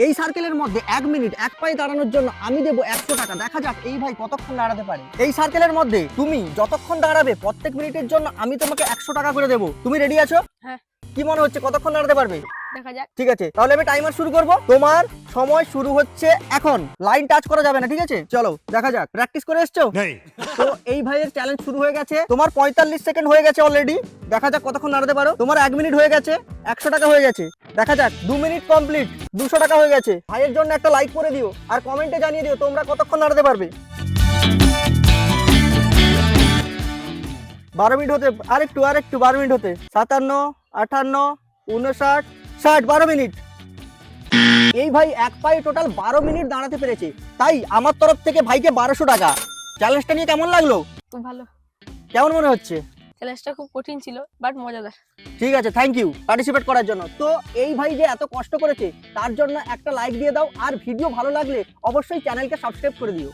এই সার্কেলের মধ্যে 1 মিনিট এক পায়ে দাঁড়ানোর জন্য আমি দেবো 100 টাকা। দেখা যাক এই ভাই কতক্ষণ দাঁড়াতে পারে। এই সার্কেলের মধ্যে তুমি যতক্ষণ দাঁড়াবে প্রত্যেক মিনিটের জন্য আমি তোমাকে 100 টাকা করে দেবো। তুমি রেডি আছো? হ্যাঁ। কি মনে হচ্ছে কতক্ষণ দাঁড়াতে পারবে? দেখা যাক। ঠিক আছে, তাহলে আমি টাইমার শুরু করব। তোমার সময় শুরু হচ্ছে এখন। লাইন টাচ করা যাবে না, ঠিক আছে? চলো দেখা যাক। প্র্যাকটিস করে এসছো? তো এই ভাইয়ের চ্যালেঞ্জ শুরু হয়ে গেছে। তোমার 45 সেকেন্ড হয়ে গেছে অলরেডি। দেখা যাক কতক্ষণ দাঁড়াতে পারো। তোমার 1 মিনিট হয়ে গেছে, 100 টাকা হয়ে গেছে। দেখা যাক 2 মিনিট কমপ্লিট, 200 টাকা হয়ে গেছে। ভাইয়ের জন্য একটা লাইক করে দিও আর কমেন্টে জানিয়ে দিও তোমরা কতক্ষণ দাঁড়াতে পারবে। 12 মিনিট হতে আরেকটু 12 মিনিট হতে 57, 58, 59, 60, 12 মিনিট। এই ভাই এক পায়ে টোটাল 12 মিনিট দাঁড়াতে পেরেছে। তাই আমার তরফ থেকে ভাইকে 1200 টাকা। চ্যালেঞ্জটা নিয়ে কেমন লাগলো? খুব ভালো। কেমন মনে হচ্ছে? চ্যালেঞ্জটা খুব কঠিন ছিল বাট মজাদার। ঠিক আছে, থ্যাংক ইউ পার্টিসিপেট করার জন্য। তো এই ভাই যে এত কষ্ট করেছে তার জন্য একটা লাইক দিয়ে দাও আর ভিডিও ভালো লাগলে অবশ্যই চ্যানেলকে সাবস্ক্রাইব করে দিও।